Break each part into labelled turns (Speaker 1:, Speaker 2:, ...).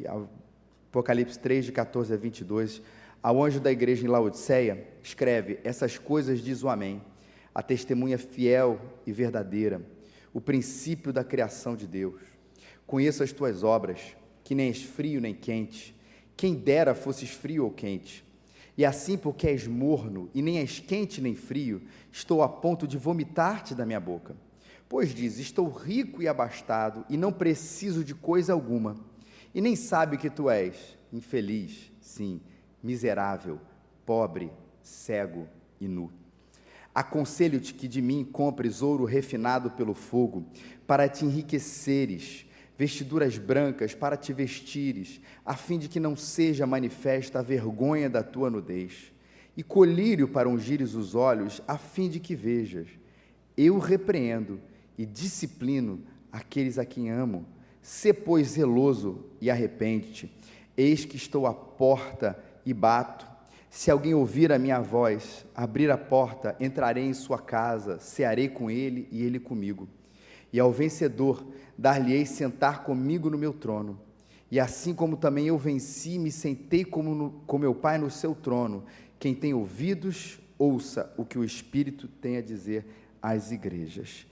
Speaker 1: Apocalipse 3, de 14 a 22, ao anjo da igreja em Laodiceia, escreve: essas coisas diz o Amém, a testemunha fiel e verdadeira, o princípio da criação de Deus. Conheço as tuas obras, que nem és frio nem quente, quem dera fosses frio ou quente. E assim, porque és morno, e nem és quente nem frio, estou a ponto de vomitar-te da minha boca. Pois diz: estou rico e abastado, e não preciso de coisa alguma. E nem sabe que tu és infeliz, sim, miserável, pobre, cego e nu. Aconselho-te que de mim compres ouro refinado pelo fogo, para te enriqueceres, vestiduras brancas para te vestires, a fim de que não seja manifesta a vergonha da tua nudez, e colírio para ungires os olhos, a fim de que vejas. Eu repreendo e disciplino aqueles a quem amo. Sê, pois, zeloso e arrepende-te. Eis que estou à porta e bato. Se alguém ouvir a minha voz, abrir a porta, entrarei em sua casa, cearei com ele e ele comigo. E ao vencedor dar-lhe-ei sentar comigo no meu trono. E assim como também eu venci, me sentei com meu Pai no seu trono. Quem tem ouvidos, ouça o que o Espírito tem a dizer às igrejas.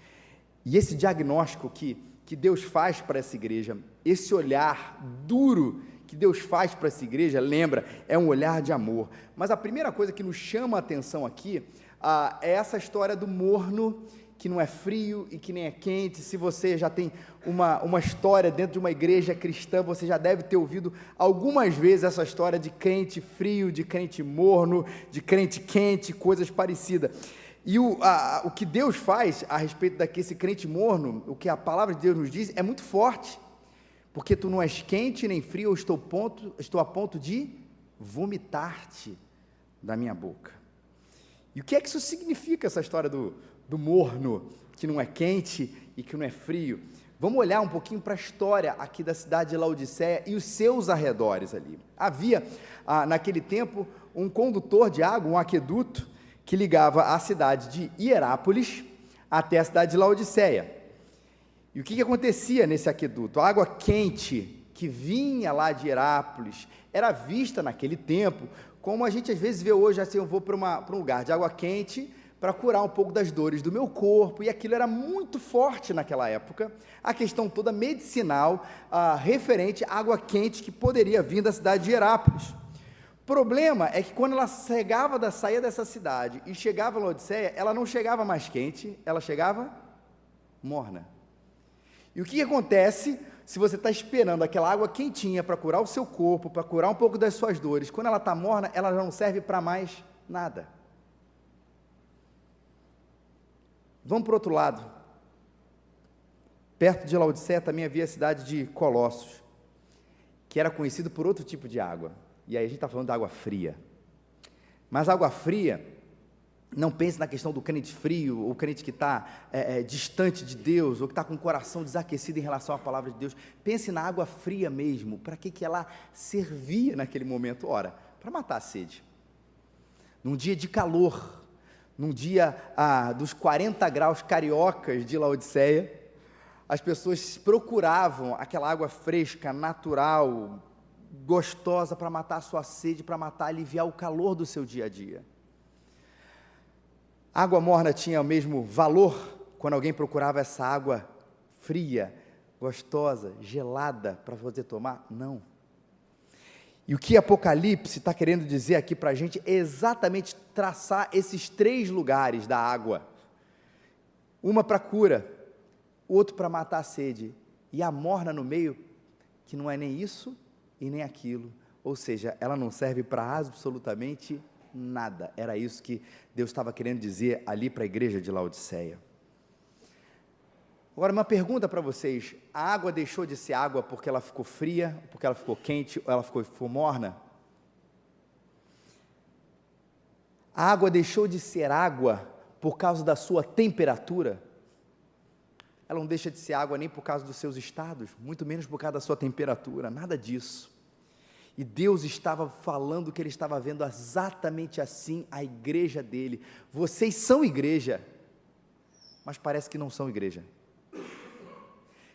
Speaker 1: E esse diagnóstico que Deus faz para essa igreja, esse olhar duro que Deus faz para essa igreja, lembra, é um olhar de amor. Mas a primeira coisa que nos chama a atenção aqui é essa história do morno, que não é frio e que nem é quente. Se você já tem uma história dentro de uma igreja cristã, você já deve ter ouvido algumas vezes essa história de crente frio, de crente morno, de crente quente, coisas parecidas. E o que Deus faz a respeito desse crente morno, o que a palavra de Deus nos diz, é muito forte, porque tu não és quente nem frio, eu estou a ponto de vomitar-te da minha boca. E o que é que isso significa, essa história do morno, que não é quente e que não é frio? Vamos olhar um pouquinho para a história aqui da cidade de Laodiceia e os seus arredores ali. Havia, naquele tempo, um condutor de água, um aqueduto, que ligava a cidade de Hierápolis até a cidade de Laodiceia. E o que acontecia nesse aqueduto? A água quente que vinha lá de Hierápolis era vista naquele tempo, como a gente às vezes vê hoje, assim, eu vou para um lugar de água quente para curar um pouco das dores do meu corpo, e aquilo era muito forte naquela época, a questão toda medicinal, referente à água quente que poderia vir da cidade de Hierápolis. O problema é que quando ela saía dessa cidade e chegava em Laodiceia, ela não chegava mais quente, ela chegava morna. E o que acontece se você está esperando aquela água quentinha para curar o seu corpo, para curar um pouco das suas dores? Quando ela está morna, ela já não serve para mais nada. Vamos para o outro lado. Perto de Laodiceia também havia a cidade de Colossos, que era conhecido por outro tipo de água. E aí a gente está falando da água fria. Mas a água fria, não pense na questão do crente frio, ou crente que está distante de Deus, ou que está com o coração desaquecido em relação à palavra de Deus. Pense na água fria mesmo. Para que ela servia naquele momento? Ora, para matar a sede. Num dia de calor, num dia dos 40 graus cariocas de Laodiceia, as pessoas procuravam aquela água fresca, natural, gostosa, para matar a sua sede, para aliviar o calor do seu dia a dia. A água morna tinha o mesmo valor quando alguém procurava essa água fria, gostosa, gelada para você tomar? Não. E o que Apocalipse está querendo dizer aqui para a gente é exatamente traçar esses três lugares da água. Uma para cura, outro para matar a sede, e a morna no meio, que não é nem isso e nem aquilo, ou seja, ela não serve para absolutamente nada. Era isso que Deus estava querendo dizer ali para a igreja de Laodiceia. Agora, uma pergunta para vocês: a água deixou de ser água porque ela ficou fria, porque ela ficou quente, ou ela ficou morna? A água deixou de ser água por causa da sua temperatura? Ela não deixa de ser água nem por causa dos seus estados, muito menos por causa da sua temperatura, nada disso. E Deus estava falando que Ele estava vendo exatamente assim a igreja dele. Vocês são igreja, mas parece que não são igreja.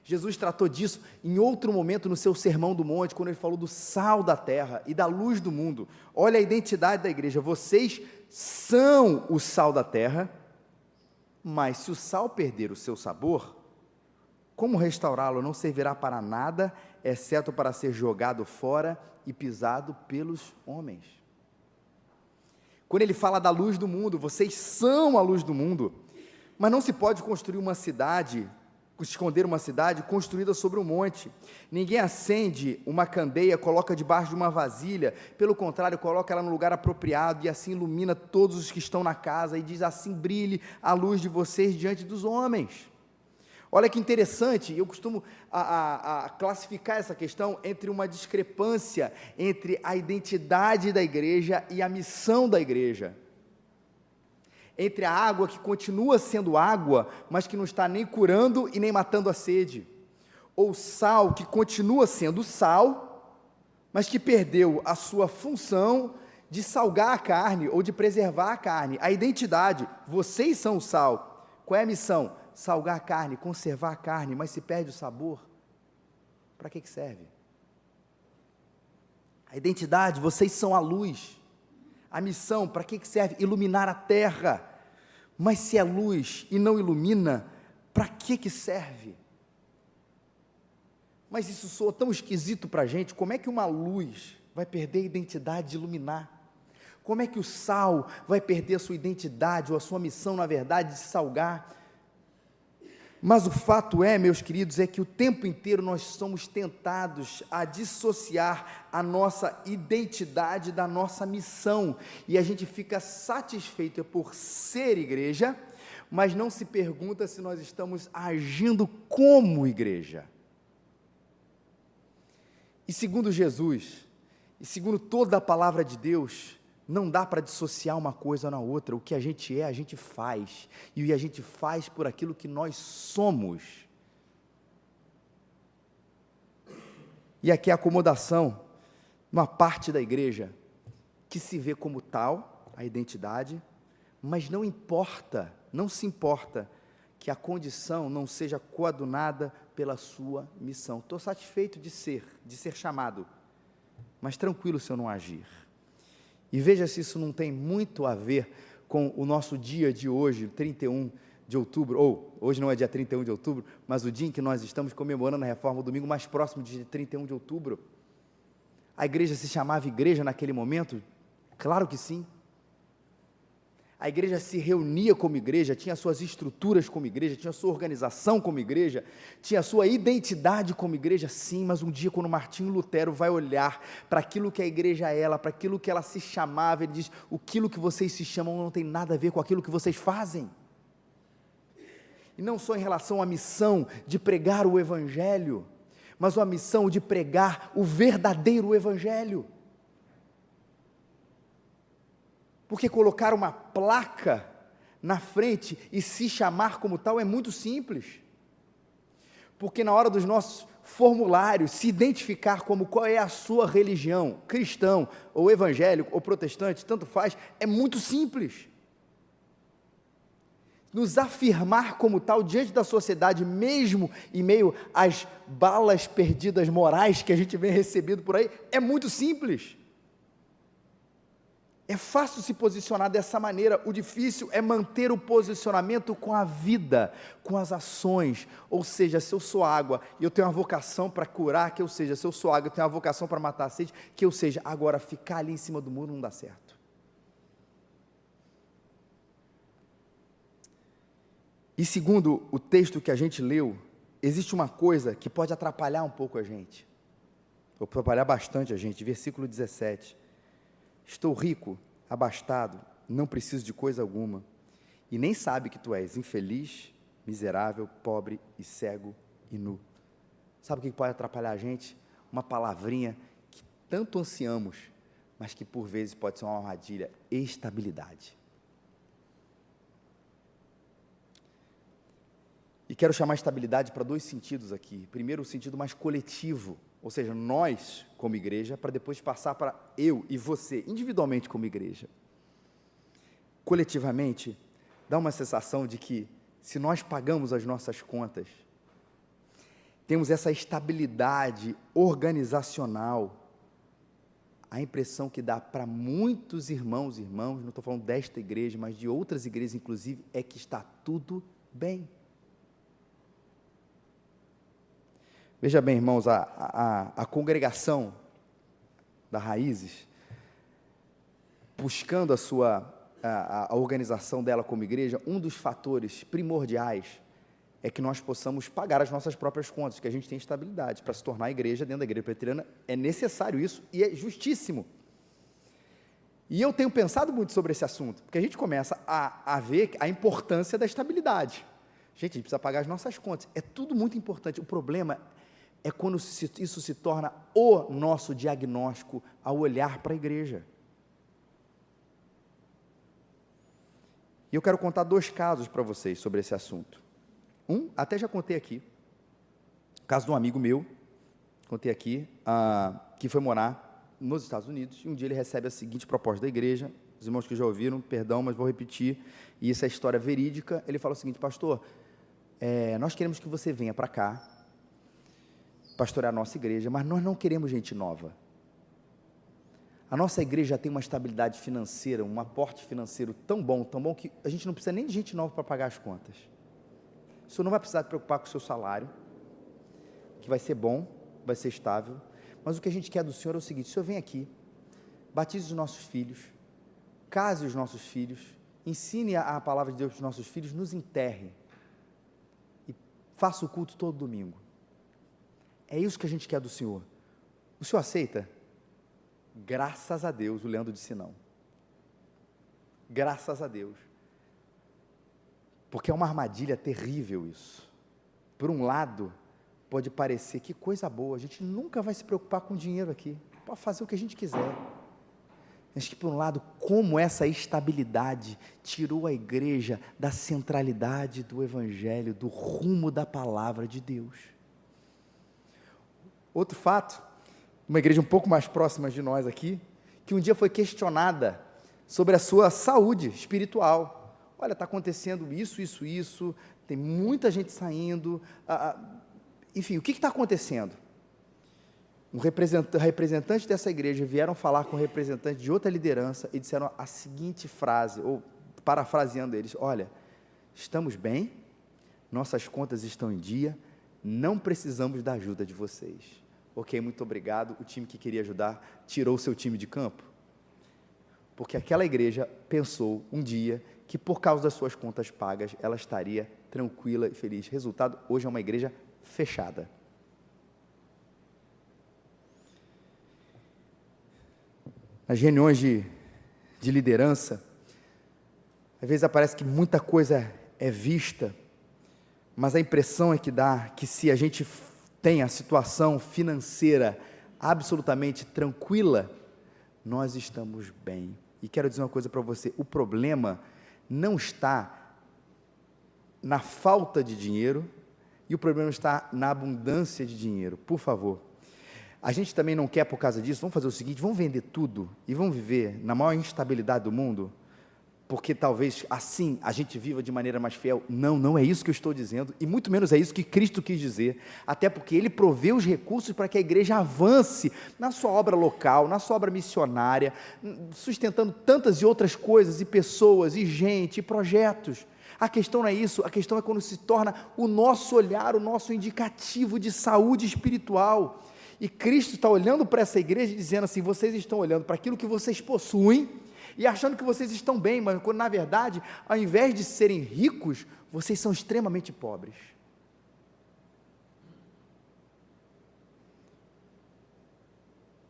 Speaker 1: Jesus tratou disso em outro momento no seu Sermão do Monte, quando ele falou do sal da terra e da luz do mundo. Olha a identidade da igreja: vocês são o sal da terra, mas se o sal perder o seu sabor, como restaurá-lo? Não servirá para nada, exceto para ser jogado fora e pisado pelos homens. Quando ele fala da luz do mundo, vocês são a luz do mundo, mas não se pode construir uma cidade, esconder uma cidade construída sobre um monte. Ninguém acende uma candeia, coloca debaixo de uma vasilha, pelo contrário, coloca ela no lugar apropriado e assim ilumina todos os que estão na casa e diz: assim brilhe a luz de vocês diante dos homens. Olha que interessante, eu costumo classificar essa questão entre uma discrepância entre a identidade da igreja e a missão da igreja. Entre a água que continua sendo água, mas que não está nem curando e nem matando a sede, ou sal que continua sendo sal, mas que perdeu a sua função de salgar a carne ou de preservar a carne. A identidade: vocês são o sal. Qual é a missão? Salgar a carne, conservar a carne, mas se perde o sabor, para que serve? A identidade: vocês são a luz. A missão: para que serve? Iluminar a terra. Mas se é luz e não ilumina, para que serve? Mas isso soa tão esquisito para a gente. Como é que uma luz vai perder a identidade de iluminar? Como é que o sal vai perder a sua identidade ou a sua missão, na verdade, de salgar? Mas o fato é, meus queridos, é que o tempo inteiro nós somos tentados a dissociar a nossa identidade da nossa missão, e a gente fica satisfeito por ser igreja, mas não se pergunta se nós estamos agindo como igreja. E segundo Jesus, e segundo toda a palavra de Deus, não dá para dissociar uma coisa na outra. O que a gente a gente faz, e a gente faz por aquilo que nós somos. E aqui a acomodação, uma parte da igreja, que se vê como tal, a identidade, mas não se importa, que a condição não seja coadunada pela sua missão. Estou satisfeito de ser chamado, mas tranquilo se eu não agir. E veja se isso não tem muito a ver com o nosso dia de hoje, 31 de outubro, ou hoje não é dia 31 de outubro, mas o dia em que nós estamos comemorando a reforma, o domingo mais próximo de 31 de outubro. A igreja se chamava igreja naquele momento? Claro que sim. A igreja se reunia como igreja, tinha suas estruturas como igreja, tinha sua organização como igreja, tinha sua identidade como igreja, sim, mas um dia quando Martinho Lutero vai olhar para aquilo que a igreja é, para aquilo que ela se chamava, ele diz: aquilo que vocês se chamam não tem nada a ver com aquilo que vocês fazem. E não só em relação à missão de pregar o evangelho, mas a missão de pregar o verdadeiro evangelho. Porque colocar uma placa na frente e se chamar como tal é muito simples. Porque na hora dos nossos formulários, se identificar como qual é a sua religião, cristão, ou evangélico, ou protestante, tanto faz, é muito simples. Nos afirmar como tal diante da sociedade, mesmo em meio às balas perdidas morais que a gente vem recebendo por aí, é muito simples. É fácil se posicionar dessa maneira, o difícil é manter o posicionamento com a vida, com as ações. Ou seja, se eu sou água e eu tenho uma vocação para curar, que eu seja; se eu sou água e tenho uma vocação para matar a sede, que eu seja. Agora, ficar ali em cima do muro não dá certo. E segundo o texto que a gente leu, existe uma coisa que pode atrapalhar um pouco a gente, ou atrapalhar bastante a gente. Versículo 17. Estou rico, abastado, não preciso de coisa alguma, e nem sabe que tu és infeliz, miserável, pobre e cego e nu. Sabe o que pode atrapalhar a gente? Uma palavrinha que tanto ansiamos, mas que por vezes pode ser uma armadilha: estabilidade. E quero chamar estabilidade para dois sentidos aqui. Primeiro, o sentido mais coletivo, ou seja, nós como igreja, para depois passar para eu e você, individualmente como igreja. Coletivamente, dá uma sensação de que, se nós pagamos as nossas contas, temos essa estabilidade organizacional, a impressão que dá para muitos irmãos, não estou falando desta igreja, mas de outras igrejas inclusive, é que está tudo bem. Veja bem, irmãos, a congregação da Raízes, buscando a organização dela como igreja, um dos fatores primordiais é que nós possamos pagar as nossas próprias contas, que a gente tem estabilidade. Para se tornar igreja dentro da igreja presbiteriana, é necessário isso, e é justíssimo. E eu tenho pensado muito sobre esse assunto, porque a gente começa a ver a importância da estabilidade. Gente, a gente precisa pagar as nossas contas, é tudo muito importante. O problema é quando isso se torna o nosso diagnóstico ao olhar para a igreja. E eu quero contar 2 casos para vocês sobre esse assunto. Até já contei aqui, o caso de um amigo meu, contei aqui, que foi morar nos Estados Unidos, e um dia ele recebe a seguinte proposta da igreja, os irmãos que já ouviram, perdão, mas vou repetir, e isso é história verídica. Ele fala o seguinte: pastor, nós queremos que você venha para cá, pastorear a nossa igreja, mas nós não queremos gente nova. A nossa igreja já tem uma estabilidade financeira, um aporte financeiro tão bom, que a gente não precisa nem de gente nova para pagar as contas. O senhor não vai precisar se preocupar com o seu salário, que vai ser bom, vai ser estável, mas o que a gente quer do senhor é o seguinte: o senhor vem aqui, batize os nossos filhos, case os nossos filhos, ensine a palavra de Deus para os nossos filhos, nos enterre, e faça o culto todo domingo. É isso que a gente quer do senhor. O senhor aceita? Graças a Deus, o Leandro disse não. Graças a Deus. Porque é uma armadilha terrível isso. Por um lado, pode parecer que coisa boa, a gente nunca vai se preocupar com dinheiro aqui, pode fazer o que a gente quiser. Mas que, por um lado, como essa estabilidade tirou a igreja da centralidade do evangelho, do rumo da palavra de Deus. Outro fato, uma igreja um pouco mais próxima de nós aqui, que um dia foi questionada sobre a sua saúde espiritual. Olha, está acontecendo isso, tem muita gente saindo, enfim, o que está acontecendo? Um representante dessa igreja vieram falar com um representante de outra liderança e disseram a seguinte frase, ou parafraseando eles: olha, estamos bem, nossas contas estão em dia, não precisamos da ajuda de vocês. Ok, muito obrigado. O time que queria ajudar tirou o seu time de campo, porque aquela igreja pensou um dia que por causa das suas contas pagas, ela estaria tranquila e feliz. Resultado, hoje é uma igreja fechada. Nas reuniões de liderança, às vezes aparece que muita coisa é vista, mas a impressão é que dá que se a gente tem a situação financeira absolutamente tranquila, nós estamos bem. E quero dizer uma coisa para você: o problema não está na falta de dinheiro, e o problema está na abundância de dinheiro. Por favor, a gente também não quer, por causa disso, vamos fazer o seguinte: vamos vender tudo e vamos viver na maior instabilidade do mundo, porque talvez assim a gente viva de maneira mais fiel. Não é isso que eu estou dizendo, e muito menos é isso que Cristo quis dizer, até porque Ele provê os recursos para que a igreja avance na sua obra local, na sua obra missionária, sustentando tantas e outras coisas, e pessoas, e gente, e projetos. A questão não é isso, a questão é quando se torna o nosso olhar, o nosso indicativo de saúde espiritual, e Cristo está olhando para essa igreja e dizendo assim: vocês estão olhando para aquilo que vocês possuem, e achando que vocês estão bem, mas quando na verdade, ao invés de serem ricos, vocês são extremamente pobres.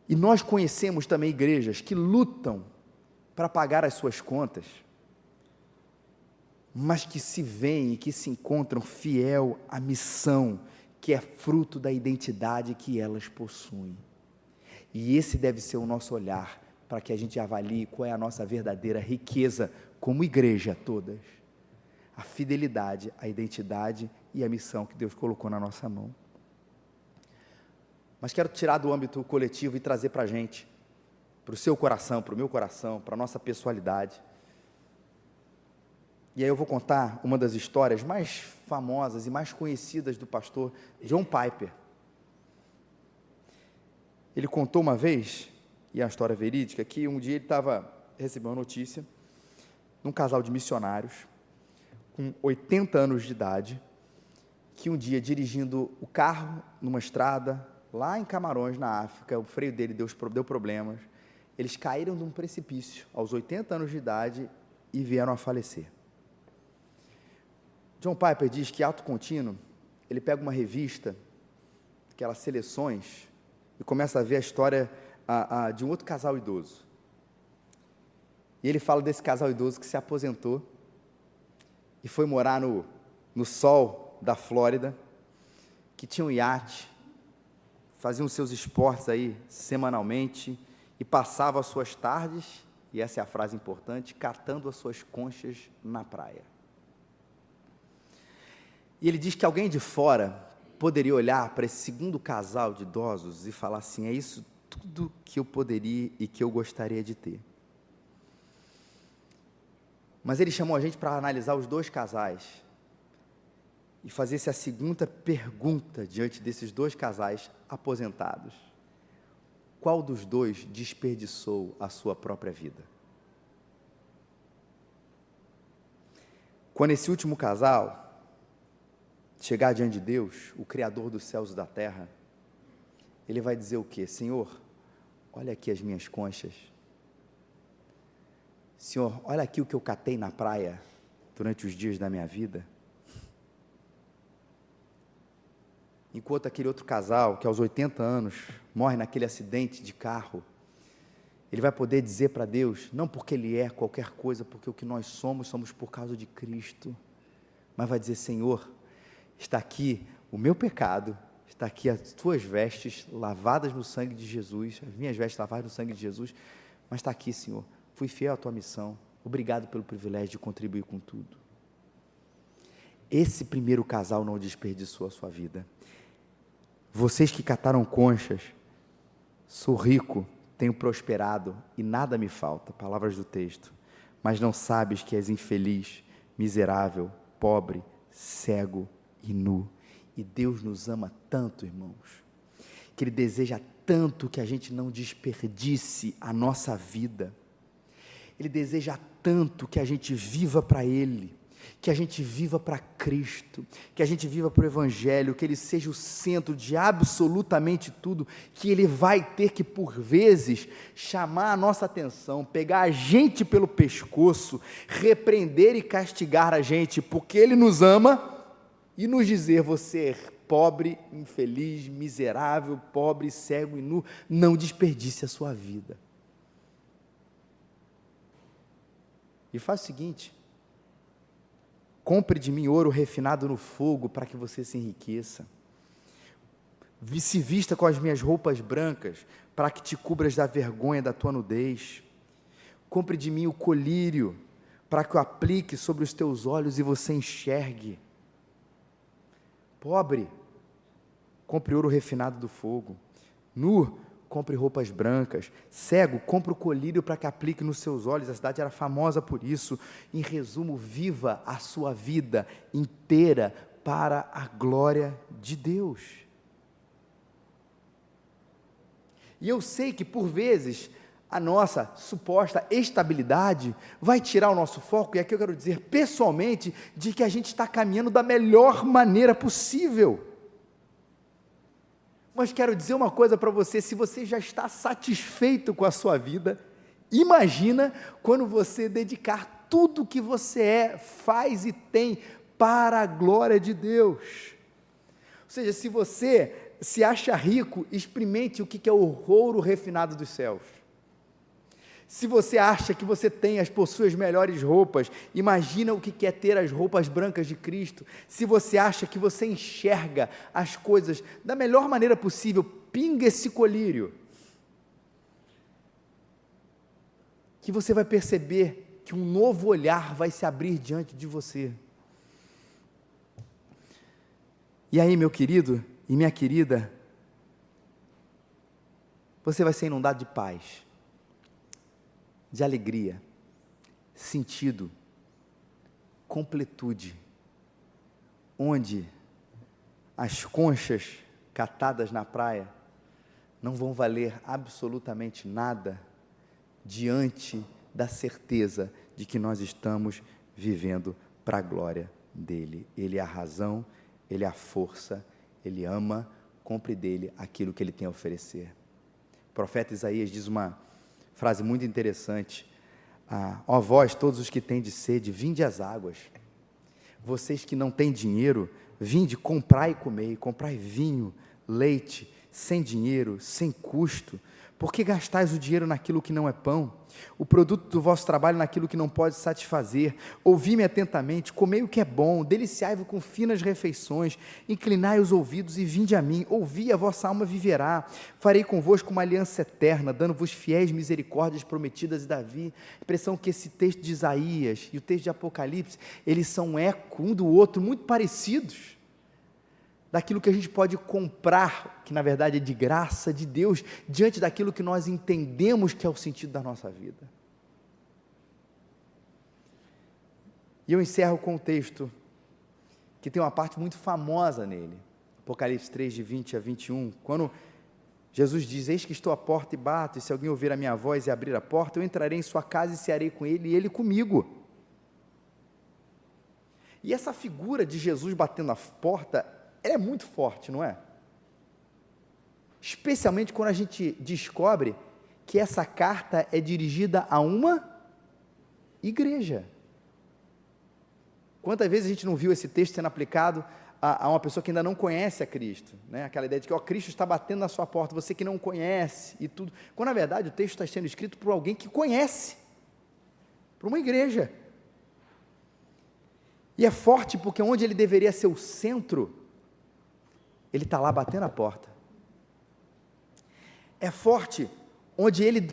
Speaker 1: E nós conhecemos também igrejas que lutam para pagar as suas contas, mas que se veem e que se encontram fiel à missão, que é fruto da identidade que elas possuem. E esse deve ser o nosso olhar, para que a gente avalie qual é a nossa verdadeira riqueza como igreja todas: a fidelidade, a identidade e a missão que Deus colocou na nossa mão. Mas quero tirar do âmbito coletivo e trazer para a gente, para o seu coração, para o meu coração, para a nossa pessoalidade. E aí eu vou contar uma das histórias mais famosas e mais conhecidas do pastor John Piper. Ele contou uma vez, e é uma história verídica, que um dia ele recebeu uma notícia de um casal de missionários, com 80 anos de idade, que um dia, dirigindo o carro numa estrada, lá em Camarões, na África, o freio dele deu problemas, eles caíram de um precipício, aos 80 anos de idade, e vieram a falecer. John Piper diz que, ato contínuo, ele pega uma revista, aquelas seleções, e começa a ver a história de um outro casal idoso. E ele fala desse casal idoso que se aposentou e foi morar no sol da Flórida, que tinha um iate, faziam seus esportes aí semanalmente e passava as suas tardes, e essa é a frase importante, catando as suas conchas na praia. E ele diz que alguém de fora poderia olhar para esse segundo casal de idosos e falar assim: é isso tudo que eu poderia e que eu gostaria de ter. Mas ele chamou a gente para analisar os dois casais e fazer-se a segunda pergunta diante desses dois casais aposentados: qual dos dois desperdiçou a sua própria vida? Quando esse último casal chegar diante de Deus, o Criador dos céus e da terra, ele vai dizer o quê? Senhor, olha aqui as minhas conchas. Senhor, olha aqui o que eu catei na praia durante os dias da minha vida. Enquanto aquele outro casal, que aos 80 anos, morre naquele acidente de carro, ele vai poder dizer para Deus, não porque ele é qualquer coisa, porque o que nós somos por causa de Cristo, mas vai dizer: Senhor, está aqui o meu pecado, está aqui as tuas vestes lavadas no sangue de Jesus, as minhas vestes lavadas no sangue de Jesus, mas está aqui, Senhor, fui fiel à tua missão, obrigado pelo privilégio de contribuir com tudo. Esse primeiro casal não desperdiçou a sua vida. Vocês que cataram conchas, sou rico, tenho prosperado e nada me falta, palavras do texto, mas não sabes que és infeliz, miserável, pobre, cego e nu. E Deus nos ama tanto, irmãos, que Ele deseja tanto que a gente não desperdice a nossa vida. Ele deseja tanto que a gente viva para Ele, que a gente viva para Cristo, que a gente viva para o Evangelho, que Ele seja o centro de absolutamente tudo, que Ele vai ter que, por vezes, chamar a nossa atenção, pegar a gente pelo pescoço, repreender e castigar a gente, porque Ele nos ama, e nos dizer: você é pobre, infeliz, miserável, pobre, cego e nu, não desperdice a sua vida. E faz o seguinte: compre de mim ouro refinado no fogo, para que você se enriqueça. Se vista com as minhas roupas brancas, para que te cubras da vergonha da tua nudez. Compre de mim o colírio, para que o aplique sobre os teus olhos e você enxergue. Pobre, compre ouro refinado do fogo. Nu, compre roupas brancas. Cego, compre o colírio para que aplique nos seus olhos. A cidade era famosa por isso. Em resumo, viva a sua vida inteira para a glória de Deus. E eu sei que, por vezes, a nossa suposta estabilidade vai tirar o nosso foco, e aqui eu quero dizer pessoalmente, de que a gente está caminhando da melhor maneira possível. Mas quero dizer uma coisa para você: se você já está satisfeito com a sua vida, imagina quando você dedicar tudo que você é, faz e tem para a glória de Deus. Ou seja, se você se acha rico, experimente o que é o ouro refinado dos céus. Se você acha que você possui as melhores roupas, imagina o que é ter as roupas brancas de Cristo. Se você acha que você enxerga as coisas da melhor maneira possível, pinga esse colírio, que você vai perceber que um novo olhar vai se abrir diante de você. E aí, meu querido e minha querida, você vai ser inundado de paz, de alegria, sentido, completude, onde as conchas catadas na praia não vão valer absolutamente nada diante da certeza de que nós estamos vivendo para a glória dele. Ele é a razão, ele é a força, ele ama, compre dele aquilo que ele tem a oferecer. O profeta Isaías diz uma frase muito interessante: ó vós, todos os que têm de sede, vinde às águas. Vocês que não têm dinheiro, vinde, comprai e comei, comprai vinho, leite, sem dinheiro, sem custo. Por que gastais o dinheiro naquilo que não é pão? O produto do vosso trabalho naquilo que não pode satisfazer? Ouvi-me atentamente, comei o que é bom, deliciai-vos com finas refeições, inclinai os ouvidos e vinde a mim, ouvi, a vossa alma viverá, farei convosco uma aliança eterna, dando-vos fiéis misericórdias prometidas. E Davi, impressão que esse texto de Isaías e o texto de Apocalipse, eles são um eco um do outro, muito parecidos, daquilo que a gente pode comprar, que na verdade é de graça de Deus, diante daquilo que nós entendemos que é o sentido da nossa vida. E eu encerro com um texto que tem uma parte muito famosa nele, Apocalipse 3, de 20 a 21, quando Jesus diz: eis que estou à porta e bato, e se alguém ouvir a minha voz e abrir a porta, eu entrarei em sua casa e cearei com ele, e ele comigo. E essa figura de Jesus batendo a porta, ela é muito forte, não é? Especialmente quando a gente descobre que essa carta é dirigida a uma igreja. Quantas vezes a gente não viu esse texto sendo aplicado a uma pessoa que ainda não conhece a Cristo, né? Aquela ideia de que Cristo está batendo na sua porta, você que não conhece e tudo, quando na verdade o texto está sendo escrito por alguém que conhece, para uma igreja. E é forte porque onde ele deveria ser o centro, ele está lá batendo a porta. É forte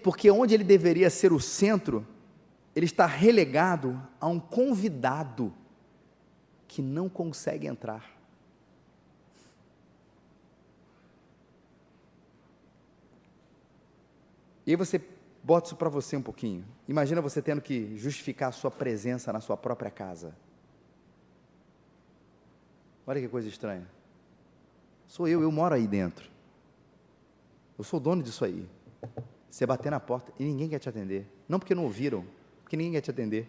Speaker 1: porque onde ele deveria ser o centro, ele está relegado a um convidado que não consegue entrar. E aí você bota isso para você um pouquinho. Imagina você tendo que justificar a sua presença na sua própria casa. Olha que coisa estranha. Sou eu moro aí dentro. Eu sou o dono disso aí. Você bater na porta e ninguém quer te atender. Não porque não ouviram, porque ninguém quer te atender.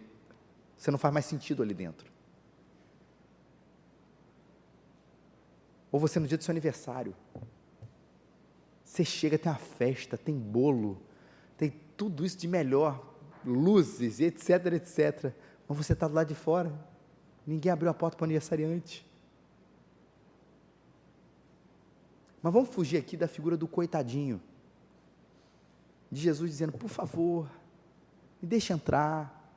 Speaker 1: Você não faz mais sentido ali dentro. Ou você no dia do seu aniversário. Você chega, tem uma festa, tem bolo, tem tudo isso de melhor, luzes, etc, etc. Mas você está do lado de fora. Ninguém abriu a porta para o aniversariante. Mas vamos fugir aqui da figura do coitadinho, de Jesus dizendo: por favor, me deixa entrar,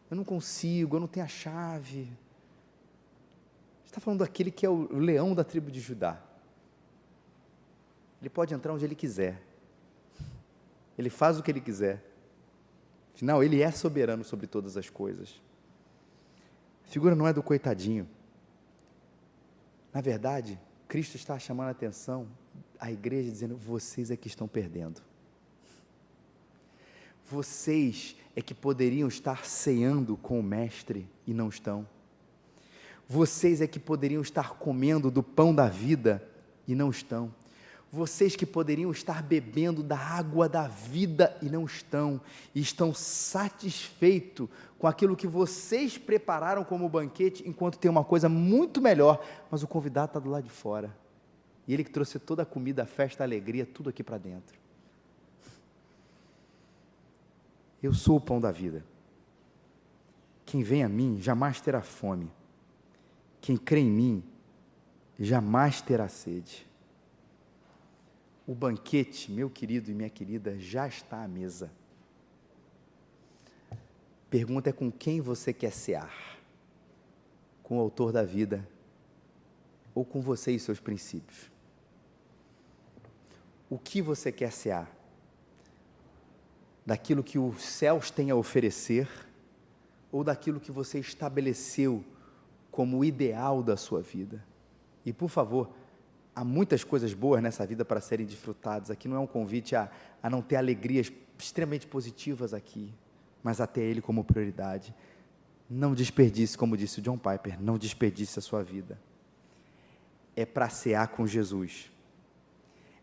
Speaker 1: eu não consigo, eu não tenho a chave. Está falando daquele que é o leão da tribo de Judá. Ele pode entrar onde ele quiser, ele faz o que ele quiser, afinal ele é soberano sobre todas as coisas. A figura não é do coitadinho, na verdade, Cristo está chamando a atenção à igreja, dizendo: vocês é que estão perdendo. Vocês é que poderiam estar ceando com o Mestre e não estão. Vocês é que poderiam estar comendo do pão da vida e não estão. Vocês que poderiam estar bebendo da água da vida e não estão. E estão satisfeitos com aquilo que vocês prepararam como banquete, enquanto tem uma coisa muito melhor, mas o convidado está do lado de fora. E ele que trouxe toda a comida, a festa, a alegria, tudo aqui para dentro. Eu sou o pão da vida. Quem vem a mim jamais terá fome. Quem crê em mim jamais terá sede. O banquete, meu querido e minha querida, já está à mesa. Pergunta é com quem você quer cear? Com o autor da vida ou com você e seus princípios? O que você quer cear? Daquilo que os céus têm a oferecer ou daquilo que você estabeleceu como o ideal da sua vida? E por favor, há muitas coisas boas nessa vida para serem desfrutadas. Aqui não é um convite a não ter alegrias extremamente positivas aqui, mas a ter Ele como prioridade. Não desperdice, como disse o John Piper, não desperdice a sua vida. É para cear com Jesus,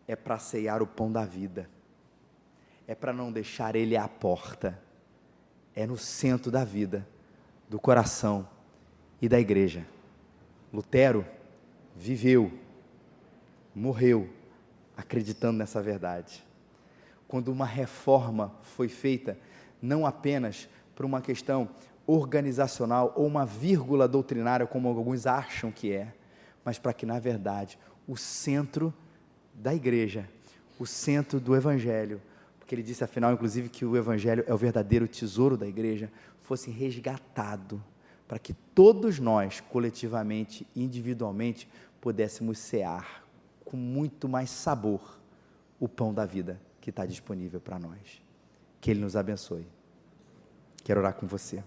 Speaker 1: é para ceiar o pão da vida, é para não deixar Ele à porta, é no centro da vida, do coração e da igreja. Lutero viveu, morreu, acreditando nessa verdade. Quando uma reforma foi feita, não apenas por uma questão organizacional ou uma vírgula doutrinária, como alguns acham que é, mas para que, na verdade, o centro da igreja, o centro do evangelho, porque ele disse, afinal, inclusive, que o evangelho é o verdadeiro tesouro da igreja, fosse resgatado, para que todos nós, coletivamente e individualmente, pudéssemos cear com muito mais sabor o pão da vida que está disponível para nós. Que Ele nos abençoe. Quero orar com você.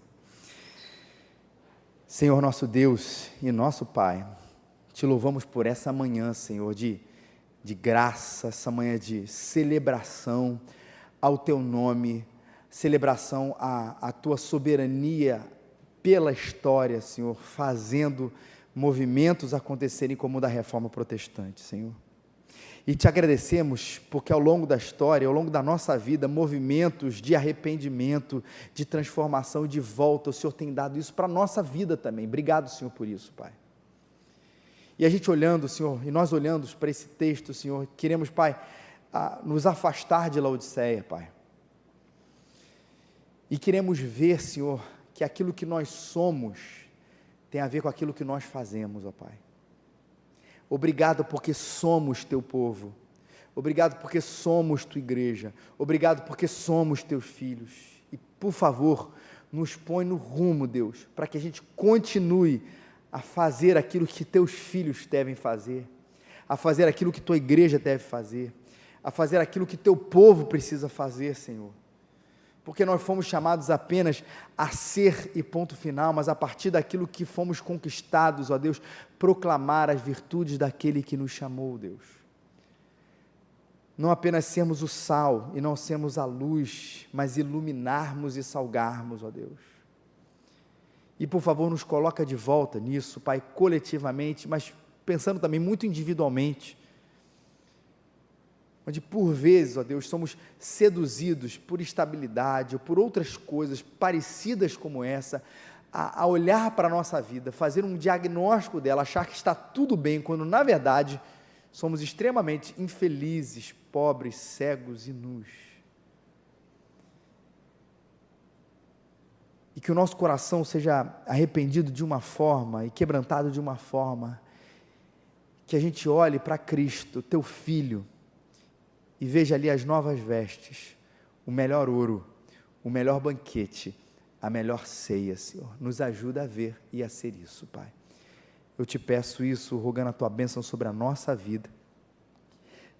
Speaker 1: Senhor nosso Deus e nosso Pai, te louvamos por essa manhã, Senhor, de graça, essa manhã de celebração ao Teu nome, celebração à Tua soberania pela história, Senhor, fazendo movimentos acontecerem como o da Reforma Protestante, Senhor. E te agradecemos porque ao longo da história, ao longo da nossa vida, movimentos de arrependimento, de transformação, de volta, o Senhor tem dado isso para a nossa vida também. Obrigado, Senhor, por isso, Pai. E a gente olhando, Senhor, e nós olhando para esse texto, Senhor, queremos, Pai, nos afastar de Laodiceia, Pai. E queremos ver, Senhor, que aquilo que nós somos tem a ver com aquilo que nós fazemos, ó Pai. Obrigado porque somos Teu povo, obrigado porque somos Tua igreja, obrigado porque somos Teus filhos, e por favor, nos põe no rumo, Deus, para que a gente continue a fazer aquilo que Teus filhos devem fazer, a fazer aquilo que Tua igreja deve fazer, a fazer aquilo que Teu povo precisa fazer, Senhor, porque nós fomos chamados apenas a ser e ponto final, mas a partir daquilo que fomos conquistados, ó Deus, proclamar as virtudes daquele que nos chamou, Deus. Não apenas sermos o sal e não sermos a luz, mas iluminarmos e salgarmos, ó Deus. E por favor, nos coloca de volta nisso, Pai, coletivamente, mas pensando também muito individualmente, onde por vezes, ó Deus, somos seduzidos por estabilidade ou por outras coisas parecidas como essa, a olhar para a nossa vida, fazer um diagnóstico dela, achar que está tudo bem, quando na verdade somos extremamente infelizes, pobres, cegos e nus. E que o nosso coração seja arrependido de uma forma e quebrantado de uma forma, que a gente olhe para Cristo, Teu Filho, e veja ali as novas vestes, o melhor ouro, o melhor banquete, a melhor ceia, Senhor. Nos ajuda a ver e a ser isso, Pai. Eu te peço isso, rogando a Tua bênção sobre a nossa vida,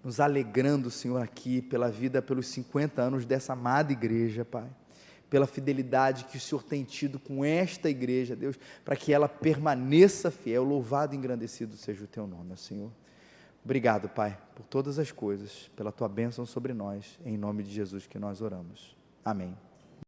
Speaker 1: nos alegrando, Senhor, aqui pela vida, pelos 50 anos dessa amada igreja, Pai, pela fidelidade que o Senhor tem tido com esta igreja, Deus, para que ela permaneça fiel, louvado e engrandecido seja o Teu nome, Senhor. Obrigado, Pai, por todas as coisas, pela Tua bênção sobre nós, em nome de Jesus que nós oramos. Amém.